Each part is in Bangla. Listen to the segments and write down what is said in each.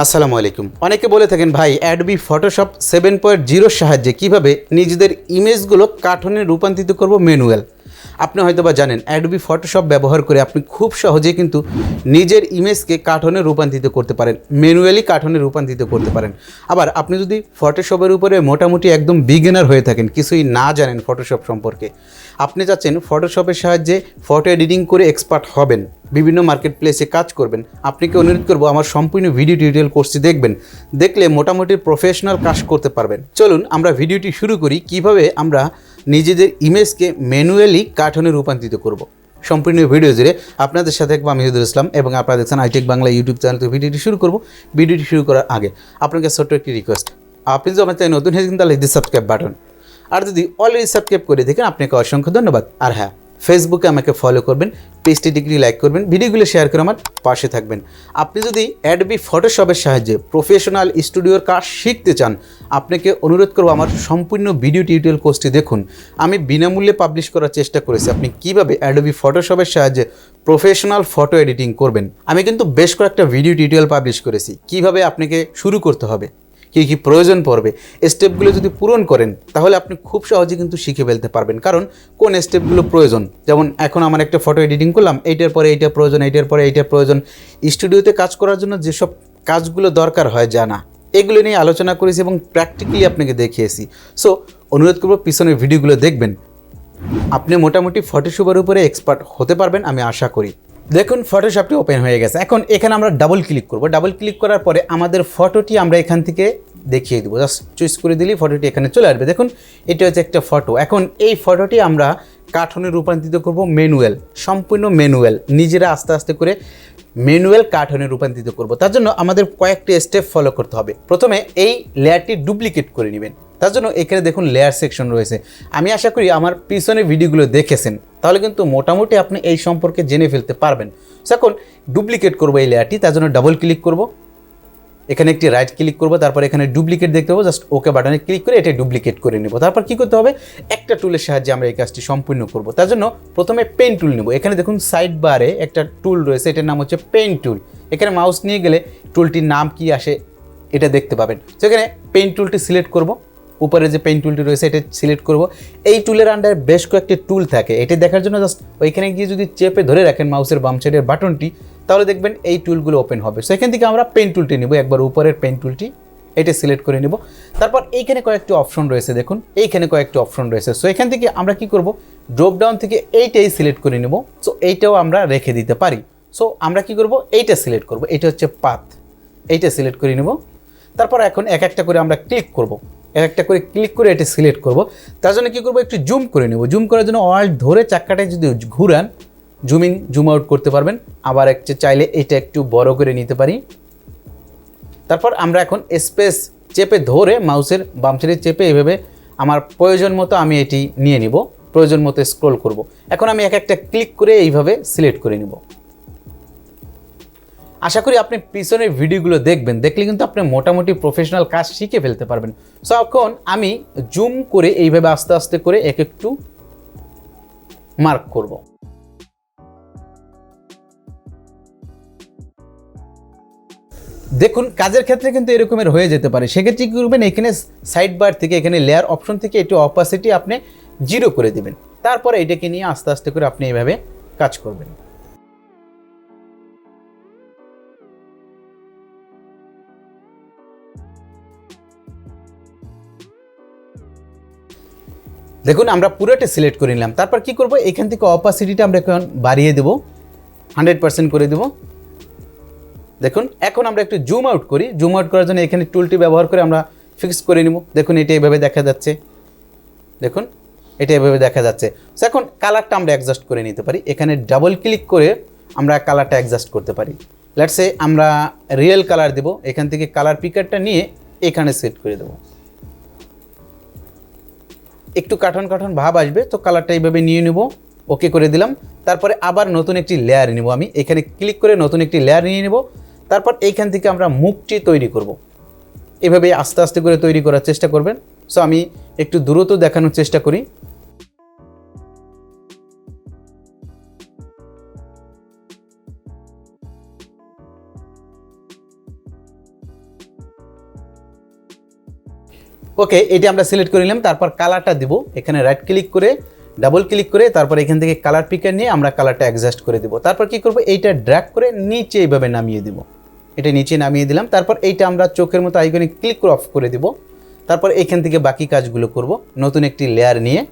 আসসালামু আলাইকুম। অনেকে বলে থাকেন ভাই অ্যাডবি ফটোশপ 7.0 সাহায্যে কিভাবে নিজেদের ইমেজগুলো কার্টুনে রূপান্তরিত করব ম্যানুয়াল। আপনি হয়তো বা জানেন অ্যাডবি ফটোশপ ব্যবহার করে আপনি খুব সহজেই কিন্তু নিজের ইমেজকে কার্টুনে রূপান্তরিত করতে পারেন, ম্যানুয়ালি কার্টুনে রূপান্তরিত করতে পারেন। আবার আপনি যদি ফটোশপের উপরে মোটামুটি একদম বিগিনার হয়ে থাকেন, কিছুই না জানেন ফটোশপ সম্পর্কে, আপনি চাচ্ছেন ফটোশপের সাহায্যে ফটো এডিটিং করে এক্সপার্ট হবেন, বিভিন্ন মার্কেট প্লেসে কাজ করবেন, আপনাকে অনুরোধ করবো আমার সম্পূর্ণ ভিডিও টিউটোরিয়াল কোর্সটি দেখবেন। দেখলে মোটামুটি প্রফেশনাল কাজ করতে পারবেন। চলুন আমরা ভিডিওটি শুরু করি, কিভাবে আমরা নিজেদের ইমেজকে ম্যানুয়ালি কার্টুনে রূপান্তরিত করব। সম্পূর্ণ ভিডিও জুড়ে আপনাদের সাথে একবার আমি হিদুল ইসলাম এবং আপনারা দেখছেন আইটেক বাংলা ইউটিউব চ্যানেল। থেকে ভিডিওটি শুরু করব। ভিডিওটি শুরু করার আগে আপনাকে ছোট্ট একটি রিকোয়েস্ট, আপনি যদি আমার চ্যানেল নতুন হয়ে থাকেন তাহলে দি সাবস্ক্রাইব বাটন, আর যদি অলরেডি সাবস্ক্রাইব করে দেখেন আপনাকে অসংখ্য ধন্যবাদ। আর হ্যাঁ, ফেসবুকে আমাকে ফলো করবেন, পেজটি ডিগ্রি লাইক করবেন, ভিডিওগুলো শেয়ার করে আমার পাশে থাকবেন। আপনি যদি অ্যাডবি ফটোশপের সাহায্যে প্রফেশনাল স্টুডিওর কাজ শিখতে চান, আপনাকে অনুরোধ করব আমার সম্পূর্ণ ভিডিও টিউটোরিয়াল কোর্সটি দেখুন। আমি বিনামূল্যে পাবলিশ করার চেষ্টা করেছি আপনি কীভাবে অ্যাডবি ফটোশপের সাহায্যে প্রফেশনাল ফটো এডিটিং করবেন। আমি কিন্তু বেশ কয়েকটা ভিডিও টিউটোরিয়াল পাবলিশ করেছি কীভাবে আপনাকে শুরু করতে হবে, কী কী প্রয়োজন পড়বে। স্টেপগুলো যদি পূরণ করেন তাহলে আপনি খুব সহজে কিন্তু শিখে ফেলতে পারবেন, কারণ কোন স্টেপগুলো প্রয়োজন। যেমন এখন আমার একটা ফটো এডিটিং করলাম, এইটার পরে এইটা প্রয়োজন, এইটার পরে এইটা প্রয়োজন। স্টুডিওতে কাজ করার জন্য যেসব কাজগুলো দরকার হয় জানা, এগুলো নিয়ে আলোচনা করেছি এবং প্র্যাকটিক্যালি আপনাকে দেখিয়েছি। সো অনুরোধ করবো পিছনের ভিডিওগুলো দেখবেন, আপনি মোটামুটি ফটোশপের উপরে এক্সপার্ট হতে পারবেন আমি আশা করি। দেখুন ফটোশপটি ওপেন হয়ে গেছে। এখন এখানে আমরা ডাবল ক্লিক করব। ডাবল ক্লিক করার পরে আমাদের ফটোটি আমরা এখান থেকে দেখিয়ে দেবো। জাস্ট চুজ করে দিলেই ফটোটি এখানে চলে আসবে। দেখুন এটা হচ্ছে একটা ফটো। এখন এই ফটোটি আমরা কার্টুনে রূপান্তরিত করব ম্যানুয়াল, সম্পূর্ণ ম্যানুয়াল, নিজেরা আস্তে আস্তে করে ম্যানুয়াল কার্টুনে রূপান্তরিত করব। তার জন্য আমাদের কয়েকটি স্টেপ ফলো করতে হবে। প্রথমে এই লেয়ারটি ডুপ্লিকেট করে নেবেন। তার জন্য এখানে দেখুন লেয়ার সেকশন রয়েছে। আমি আশা করি আমার পিছনে ভিডিওগুলো দেখেছেন, তাহলে কিন্তু মোটামুটি আপনি এই সম্পর্কে জেনে ফেলতে পারবেন। এখন ডুপ্লিকেট করবো এই লেয়ারটি, তার জন্য ডাবল ক্লিক করব, এখানে একটি রাইট ক্লিক করব, তারপর এখানে ডুপ্লিকেট দেখতে পাবো, জাস্ট ওকে বাটনে ক্লিক করে এটা ডুপ্লিকেট করে নেব। তারপর কী করতে হবে, একটা টুলের সাহায্যে আমরা এই কাজটি সম্পূর্ণ করব। তার জন্য প্রথমে পেন টুল নেব। এখানে দেখুন সাইড বারে একটা টুল রয়েছে, এটার নাম হচ্ছে পেন টুল। এখানে মাউস নিয়ে গেলে টুলটির নাম কি আসে এটা দেখতে পাবেন। সেখানে পেন টুলটি সিলেক্ট করব, উপরে যে পেন টুলটি রয়েছে এটা সিলেক্ট করব। এই টুলের আন্ডারে বেশ কয়েকটি টুল থাকে, এটা দেখার জন্য জাস্ট ওইখানে গিয়ে যদি চেপে ধরে রাখেন মাউসের বাম সাইডের বাটনটি, তাহলে দেখবেন এই টুলগুলো ওপেন হবে। সো এখান থেকে আমরা পেন টুলটি নেব, একবার উপরের পেন টুলটি এটা সিলেক্ট করে নেব। তারপর এইখানে কয়েকটি অপশন রয়েছে, দেখুন এইখানে কয়েকটি অপশন রয়েছে। সো এখান থেকে আমরা কি করব, ড্রপ ডাউন থেকে এইটাই সিলেক্ট করে নেব। সো এইটাও আমরা রেখে দিতে পারি। সো আমরা কি করব, এইটা সিলেক্ট করব, এটা হচ্ছে পাথ, এইটা সিলেক্ট করে নেব। তারপর এখন এক একটা করে আমরা ক্লিক করব, এক একটা করে ক্লিক করে এটা সিলেক্ট করব। তার জন্য কী করবো, একটু জুম করে নেব। জুম করার জন্য অল্ট ধরে চাক্কাটায় যদি ঘুরান জুম ইন জুম আউট করতে পারবেন। আবার একটু চাইলে এটা একটু বড় করে নিতে পারি। তারপর আমরা এখন স্পেস চেপে ধরে মাউসের বাম সাইডে চেপে এভাবে আমার প্রয়োজন মতো আমি এটি নিয়ে নিব, প্রয়োজন মতো স্ক্রল করব। এখন আমি এক একটা ক্লিক করে এইভাবে সিলেক্ট করে নিব। আশা করি আপনি পিছনের ভিডিওগুলো দেখবেন, দেখলে কিন্তু আপনি মোটামুটি প্রফেশনাল কাজ শিখে ফেলতে পারবেন। সো এখন আমি জুম করে এইভাবে আস্তে আস্তে করে এক একটু মার্ক করব। দেখুন কাজের ক্ষেত্রে কিন্তু এরকমের হয়ে যেতে পারে। সেক্ষেত্রে কী করবেন, এখানে সাইড বার থেকে এখানে লেয়ার অপশন থেকে একটু অপাসিটি আপনি 0 করে দেবেন। তারপরে এটাকে নিয়ে আস্তে আস্তে করে আপনি এইভাবে কাজ করবেন। দেখুন আমরা পুরোটা সিলেক্ট করে নিলাম। তারপর কি করব, এখান থেকে অপাসিটিটা আমরা এখন বাড়িয়ে দেব, 100% করে দেব। দেখুন এখন আমরা একটু জুম আউট করি। জুম আউট করার জন্য এখানে টুলটি ব্যবহার করে আমরা ফিক্স করে নিব। দেখুন এটা এভাবে দেখা যাচ্ছে, দেখুন এটা এভাবে দেখা যাচ্ছে। সো এখন কালারটা আমরা অ্যাডজাস্ট করে নিতে পারি। এখানে ডাবল ক্লিক করে আমরা কালারটা অ্যাডজাস্ট করতে পারি। লেটস সে আমরা রিয়েল কালার দেব। এখান থেকে কালার পিকারটা নিয়ে এখানে সেট করে দেব। একটু কাঠন কাঠন ভাব আসবে, তো কালারটা এইভাবে নিয়ে নেব, ওকে করে দিলাম। তারপরে আবার নতুন একটি লেয়ার নেব। আমি এখানে ক্লিক করে নতুন একটি লেয়ার নিয়ে নেব। তারপর এইখান থেকে আমরা মুখটি তৈরি করব। এভাবে আস্তে আস্তে করে তৈরি করার চেষ্টা করবেন। সো আমি একটু দ্রুত দেখানোর চেষ্টা করি। ওকে, এটা আমরা সিলেক্ট করে নিলাম। তারপর কালারটা দিব, এখানে রাইট ক্লিক করে ডাবল ক্লিক করে তারপর এখান থেকে কালার পিকার নিয়ে আমরা কালারটা অ্যাডজাস্ট করে দিব। তারপর কি করব, এইটা ড্র্যাগ করে নিচে এইভাবে নামিয়ে দিব। এটা নিচে নামিয়ে দিলাম। তারপর এইটা আমরা চোখের মতো আইকনে ক্লিক করে অফ করে দিব। তারপর এখান থেকে বাকি কাজগুলো করব নতুন একটি লেয়ার নিয়ে।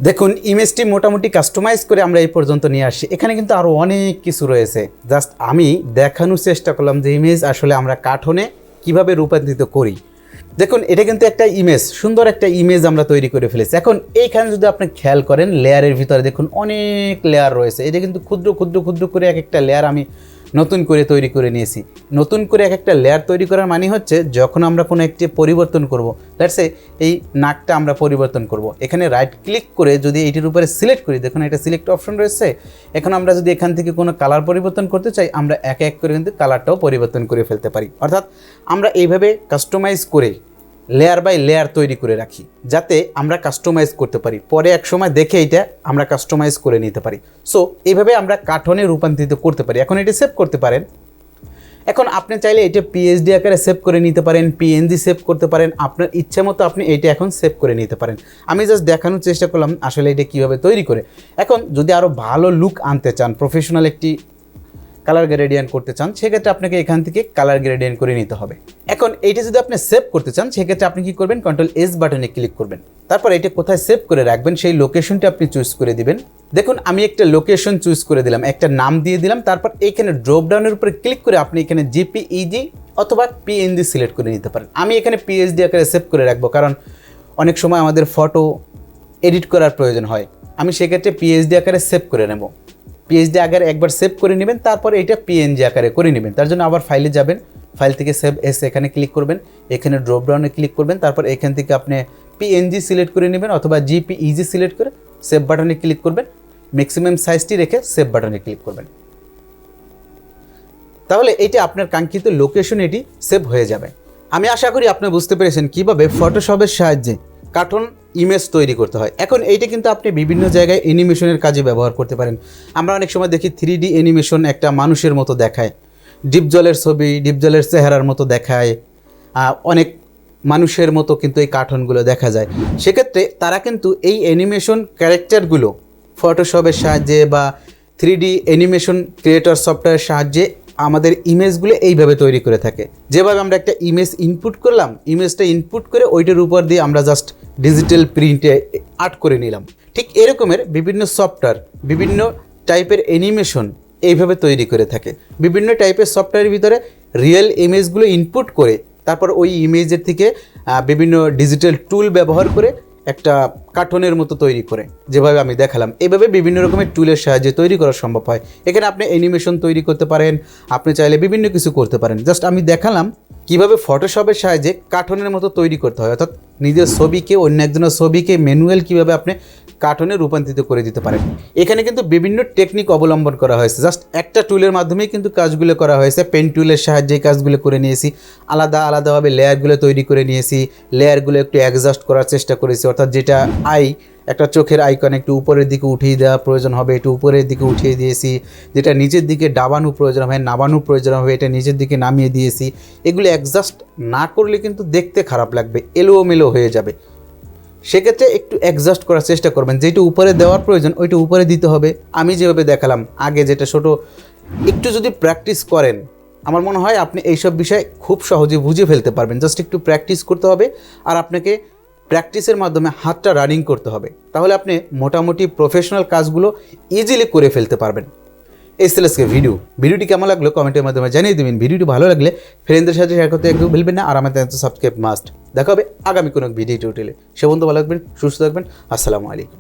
দেখুন ইমেজটি মোটামুটি কাস্টমাইজ করে আমরা এই পর্যন্ত নিয়ে আসছি। এখানে কিন্তু আরও অনেক কিছু রয়েছে, জাস্ট আমি দেখানোর চেষ্টা করলাম যে ইমেজ আসলে আমরা কার্টুনে কিভাবে রূপান্তরিত করি। দেখুন এটা কিন্তু একটা ইমেজ, সুন্দর একটা ইমেজ আমরা তৈরি করে ফেলেছি। এখন এইখানে যদি আপনি খেয়াল করেন লেয়ারের ভিতরে দেখুন অনেক লেয়ার রয়েছে। এটা কিন্তু ক্ষুদ্র ক্ষুদ্র ক্ষুদ্র করে এক একটা লেয়ার আমি নতুন করে তৈরি করে নিয়েছি। নতুন করে এক একটা লেয়ার তৈরি করার মানে হচ্ছে যখন আমরা কোনো একটি পরিবর্তন করব, লেটস সে এই নাকটা আমরা পরিবর্তন করব, এখানে রাইট ক্লিক করে যদি এইটির উপরে সিলেক্ট করি, দেখুন এটা সিলেক্ট অপশন রয়েছে। এখন আমরা যদি এখান থেকে কোনো কালার পরিবর্তন করতে চাই, আমরা এক এক করে কিন্তু কালারটাও পরিবর্তন করে ফেলতে পারি। অর্থাৎ আমরা এইভাবে কাস্টমাইজ করে লেয়ার বাই লেয়ার তৈরি করে রাখি যাতে আমরা কাস্টমাইজ করতে পারি, পরে এক সময় দেখে এটা আমরা কাস্টমাইজ করে নিতে পারি। সো এইভাবে আমরা কার্টুনে রূপান্তরিত করতে পারি। এখন এটি সেভ করতে পারেন। এখন আপনি চাইলে এটা পিএইচডি আকারে সেভ করে নিতে পারেন, পিএনজি সেভ করতে পারেন, আপনার ইচ্ছা মতো আপনি এইটা এখন সেভ করে নিতে পারেন। আমি জাস্ট দেখানোর চেষ্টা করলাম আসলে এটা কীভাবে তৈরি করে। এখন যদি আরও ভালো লুক আনতে চান, প্রফেশনাল একটি কালার গ্রেডিয়েন্ট করতে চান, সেক্ষেত্রে আপনাকে এখান থেকে কালার গ্রেডিয়েন্ট করে নিতে হবে। এখন এইটা যদি আপনি সেভ করতে চান, সেক্ষেত্রে আপনি কী করবেন, কন্ট্রোল-এস বাটনে ক্লিক করবেন। তারপর এটা কোথায় সেভ করে রাখবেন সেই লোকেশনটা আপনি চুজ করে দিবেন। দেখুন আমি একটা লোকেশন চুজ করে দিলাম, একটা নাম দিয়ে দিলাম। তারপর এইখানে ড্রপডাউনের উপরে ক্লিক করে আপনি এখানে জেপিইজি অথবা পিএনজি সিলেক্ট করে নিতে পারেন। আমি এখানে পিএইচডি আকারে সেভ করে রাখবো, কারণ অনেক সময় আমাদের ফটো এডিট করার প্রয়োজন হয়। আমি সেক্ষেত্রে পিএইচডি আকারে সেভ করে নেব। পিএইচডি আকারে একবার সেভ করে নেবেন, তারপরে এটা পিএনজি আকারে করে নেবেন। তার জন্য আবার ফাইলে যাবেন, ফাইল থেকে সেভ এস এখানে ক্লিক করবেন, এখানে ড্রপডাউনে ক্লিক করবেন। তারপর এখান থেকে আপনি পিএনজি সিলেক্ট করে নেবেন অথবা জেপিইজি সিলেক্ট করে সেভ বাটনে ক্লিক করবেন। ম্যাক্সিমাম সাইজটি রেখে সেভ বাটনে ক্লিক করবেন। তাহলে এটা আপনার কাঙ্ক্ষিত লোকেশন এটি সেভ হয়ে যাবে। আমি আশা করি আপনি বুঝতে পেরেছেন কীভাবে ফটোশপের সাহায্যে কার্টুন ইমেজ তৈরি করতে হয়। এখন এইটা কিন্তু আপনি বিভিন্ন জায়গায় অ্যানিমেশনের কাজে ব্যবহার করতে পারেন। আমরা অনেক সময় দেখি 3D অ্যানিমেশন একটা মানুষের মতো দেখায়, ডিপ জলের ছবি ডিপ জলের চেহারার মতো দেখায়, অনেক মানুষের মতো কিন্তু এই কার্টুনগুলো দেখা যায়। সেক্ষেত্রে তারা কিন্তু এই অ্যানিমেশন ক্যারেক্টারগুলো ফটোশপের সাহায্যে বা 3D অ্যানিমেশন ক্রিয়েটর সফটওয়্যারের সাহায্যে আমাদের ইমেজগুলো এইভাবে তৈরি করে থাকে। যেভাবে আমরা একটা ইমেজ ইনপুট করলাম, ইমেজটা ইনপুট করে ওইটার উপর দিয়ে আমরা জাস্ট ডিজিটাল প্রিন্টে আর্ট করে নিলাম, ঠিক এরকমের বিভিন্ন সফটওয়্যার বিভিন্ন টাইপের অ্যানিমেশন এইভাবে তৈরি করে থাকে। বিভিন্ন টাইপের সফটওয়্যারের ভিতরে রিয়েল ইমেজগুলো ইনপুট করে তারপর ওই ইমেজের থেকে বিভিন্ন ডিজিটাল টুল ব্যবহার করে একটা কার্টুনের মতো তৈরি করে, যেভাবে আমি দেখালাম এইভাবে বিভিন্ন রকমের টুলের সাহায্যে তৈরি করা সম্ভব হয়। এখানে আপনি অ্যানিমেশন তৈরি করতে পারেন, আপনি চাইলে বিভিন্ন কিছু করতে পারেন। জাস্ট আমি দেখালাম কিভাবে ফটোশপের সাহায্যে কার্টুনের মতো তৈরি করতে হয়, অর্থাৎ নিজের ছবিকে অন্য একজনের ছবিকে ম্যানুয়াল কীভাবে আপনি কার্টুনে রূপান্তরিত করে দিতে পারেন। এখানে কিন্তু বিভিন্ন টেকনিক অবলম্বন করা হয়েছে, জাস্ট একটা টুলের মাধ্যমেই কিন্তু কাজগুলো করা হয়েছে। পেন টুলের সাহায্যে কাজগুলো করে নিয়েছি, আলাদা আলাদাভাবে লেয়ারগুলো তৈরি করে নিয়েছি, লেয়ারগুলো একটু অ্যাডজাস্ট করার চেষ্টা করেছি। অর্থাৎ যেটা একটা চোখের আইকন একটু উপরের দিকে উঠিয়ে দেওয়া প্রয়োজন হবে, একটু উপরের দিকে উঠিয়ে দিয়েছি। যেটা নিচের দিকে ডাবানো প্রয়োজন হবে, নামানো প্রয়োজন হবে, এটা নিচের দিকে নামিয়ে দিয়েছি। এগুলো অ্যাডজাস্ট না করলে কিন্তু দেখতে খারাপ লাগবে, এলোমেলো হয়ে যাবে। সেক্ষেত্রে একটু অ্যাডজাস্ট করার চেষ্টা করবেন, যেটা উপরে দেওয়ার প্রয়োজন ওইটা উপরে দিতে হবে। আমি যেভাবে দেখালাম আগে যেটা ছোটো, একটু যদি প্র্যাকটিস করেন আমার মনে হয় আপনি এইসব বিষয় খুব সহজে বুঝে ফেলতে পারবেন। জাস্ট একটু প্র্যাকটিস করতে হবে, আর আপনাকে প্র্যাকটিসের মাধ্যমে হাতটা রানিং করতে হবে, তাহলে আপনি মোটামুটি প্রফেশনাল কাজগুলো ইজিলি করে ফেলতে পারবেন। এই ছিল আজকে ভিডিওটি কেমন লাগলো কমেন্টের মাধ্যমে জানিয়ে দেবেন। ভিডিওটি ভালো লাগলে ফ্রেন্ডদের সাথে শেয়ার করতে একদম ভুলবেন না, আর আমাদের চ্যানেলটি সাবস্ক্রাইব মাস্ট। দেখা হবে আগামী কোনো ভিডিও টিউটোরিয়ালে। সে বন্ধু ভালো থাকবেন, সুস্থ থাকবেন। আসসালামু আলাইকুম।